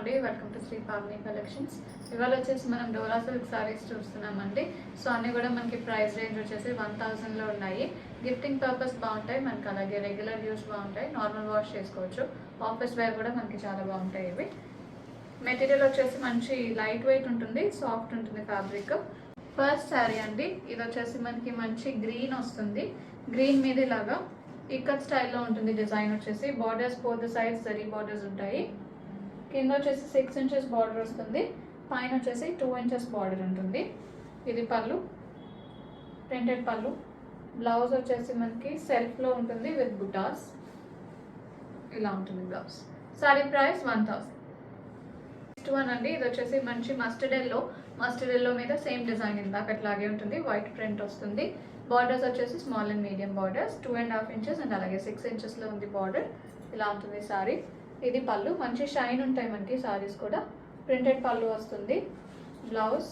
అండి, welcome to Shri Pavani collections. ఇవాళ వచ్చేసి మనం డోలా సిల్క్ సారీస్ చూస్తున్నామండి. సో అన్నీ కూడా మనకి ప్రైస్ రేంజ్ వచ్చేసి 1000లో ఉన్నాయి. గిఫ్టింగ్ పర్పస్ బాగుంటాయి మనకి, అలాగే రెగ్యులర్ యూస్ బాగుంటాయి, నార్మల్ వాష్ చేసుకోవచ్చు, ఆఫీస్ వేర్ కూడా మనకి చాలా బాగుంటాయి. ఇవి మెటీరియల్ వచ్చేసి మంచి లైట్ వెయిట్ ఉంటుంది, సాఫ్ట్ ఉంటుంది ఫ్యాబ్రిక్. ఫస్ట్ శారీ అండి, ఇది వచ్చేసి మనకి మంచి గ్రీన్ వస్తుంది. గ్రీన్ మీద ఇలాగా ఇక్కత్ స్టైల్లో ఉంటుంది. డిజైన్ వచ్చేసి borders both sides zari borders ఉంటాయి. కింద వచ్చేసి 6 inches బార్డర్ వస్తుంది, పైన వచ్చేసి 2 inches బార్డర్ ఉంటుంది. ఇది పళ్ళు, ప్రింటెడ్ పళ్ళు. బ్లౌజ్ వచ్చేసి మనకి సెల్ఫ్లో ఉంటుంది విత్ బుటాస్. ఇలా ఉంటుంది blouse. Sari price 1000. Next one అండి, ఇది వచ్చేసి మంచి మస్టర్డ్ ఎల్లో మీద సేమ్ డిజైన్ ఇందాకట్లాగే ఉంటుంది. వైట్ ప్రింట్ వస్తుంది. బార్డర్స్ వచ్చేసి small and medium borders, 2.5 inches and అలాగే 6 inchesలో ఉంది బార్డర్. ఇలా ఉంటుంది సారీ. ఇది పళ్ళు, మంచి షైన్ ఉంటాయి మనకి సారీస్ కూడా. ప్రింటెడ్ పళ్ళు వస్తుంది. బ్లౌజ్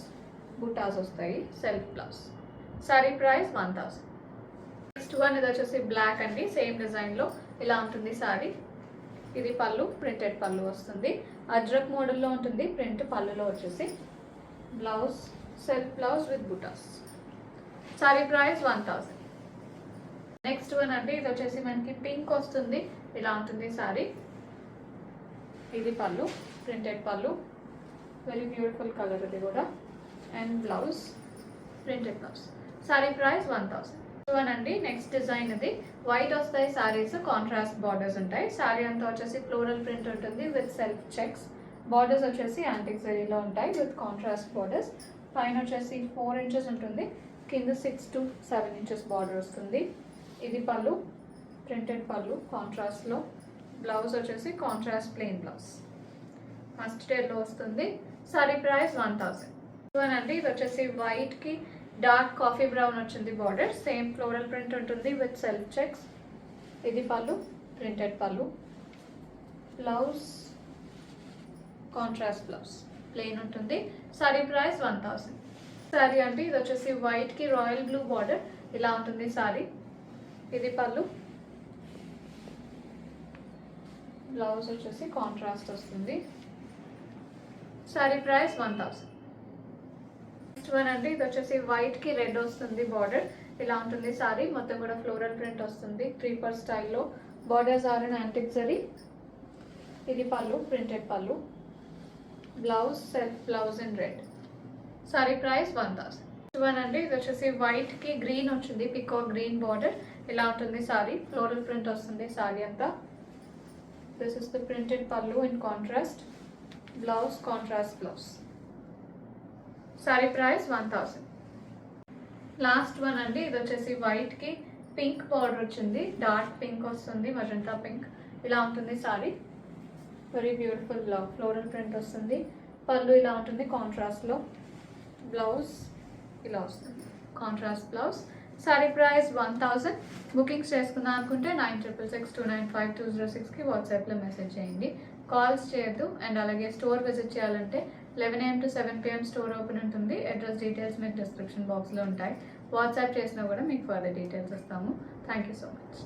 బుటాస్ వస్తాయి, self blouse. Sari price 1000. Next one, ఇది వచ్చేసి బ్లాక్ అండి, సేమ్ డిజైన్లో ఇలా ఉంటుంది సారీ. ఇది పళ్ళు, ప్రింటెడ్ పళ్ళు వస్తుంది. అజ్రక్ మోడల్లో ఉంటుంది ప్రింట్ పళ్ళులో వచ్చేసి. బ్లౌజ్ సెల్ఫ్ బ్లౌజ్ విత్ బుటాస్. సారీ ప్రైస్ 1000. నెక్స్ట్ వన్ అండి, ఇది వచ్చేసి మనకి పింక్ వస్తుంది. ఇలా ఉంటుంది సారీ. ఇది పళ్ళు, ప్రింటెడ్ పళ్ళు, వెరీ బ్యూటిఫుల్ కలర్ ఇది కూడా. And blouse printed blouse. Sari price 1000. One అండి, నెక్స్ట్ డిజైన్ ఇది. వైట్ వస్తాయి సారీస్, కాంట్రాస్ట్ బార్డర్స్ ఉంటాయి. సారీ అంతా వచ్చేసి ఫ్లోరల్ ప్రింట్ ఉంటుంది విత్ సెల్ఫ్ చెక్స్. బార్డర్స్ వచ్చేసి యాంటిక్ జరీలో ఉంటాయి విత్ కాంట్రాస్ట్ బార్డర్స్. పైన వచ్చేసి 4 inches ఉంటుంది, కింద 6 to 7 inches బార్డర్ వస్తుంది. ఇది పళ్ళు, ప్రింటెడ్ పళ్ళు కాంట్రాస్ట్లో. బ్లౌజ్ వచ్చేసి contrast plain blouse, mustard yellow వస్తుంది. సారీ ప్రైస్ 1000. అండి, ఇది వచ్చేసి వైట్కి డార్క్ కాఫీ బ్రౌన్ వచ్చింది బార్డర్. సేమ్ ఫ్లోరల్ ప్రింట్ ఉంటుంది విత్ సెల్ఫ్ చెక్స్. ఇది pallu, printed pallu. Blouse contrast blouse, plain ఉంటుంది. సారీ ప్రైస్ 1000. సారీ అంటే ఇది వచ్చేసి వైట్కి రాయల్ బ్లూ బార్డర్. ఇలా ఉంటుంది సారీ. ఇది పళ్ళు, బ్లౌజ్ వచ్చేసి కాంట్రాస్ట్ వస్తుంది. సారీ ప్రైస్ 1000. నెక్స్ట్ వన్ అండి, ఇది వచ్చేసి వైట్కి రెడ్ వస్తుంది బార్డర్. ఇలా ఉంటుంది సారీ. మొత్తం కూడా ఫ్లోరల్ ప్రింట్ వస్తుంది 3/4 స్టైల్లో. Borders are in antique zari. ఇది pallu, printed pallu. Blouse self blouse in red. Sari price 1000. One అండి, ఇది వచ్చేసి వైట్కి గ్రీన్ వచ్చింది, పికాక్ గ్రీన్ బార్డర్. ఇలా ఉంటుంది సారీ. ఫ్లోరల్ ప్రింట్ వస్తుంది సారీ అంతా. This is the printed pallu in contrast. Blouse contrast blouse. Sari price 1000. Last one అండి, ఇది వచ్చేసి వైట్కి పింక్ బార్డర్ వచ్చింది, డార్క్ పింక్ వస్తుంది, మజంతా పింక్. ఇలా ఉంటుంది sari. Very beautiful floral print వస్తుంది. పళ్ళు ఇలా ఉంటుంది కాంట్రాస్ట్లో. బ్లౌజ్ ఇలా వస్తుంది, contrast blouse. Sari price 1000. Bookings చేసుకుందాం అనుకుంటే 9666295206కి వాట్సాప్లో మెసేజ్ చేయండి. కాల్స్ చేయొద్దు. అండ్ అలాగే స్టోర్ విజిట్ చేయాలంటే 11 AM to 7 PM store open ఉంటుంది. అడ్రస్ డీటెయిల్స్ మీకు డిస్క్రిప్షన్ బాక్స్లో ఉంటాయి. వాట్సాప్ చేసినా కూడా మీకు ఫర్దర్ డీటెయిల్స్ ఇస్తాము. Thank you so much.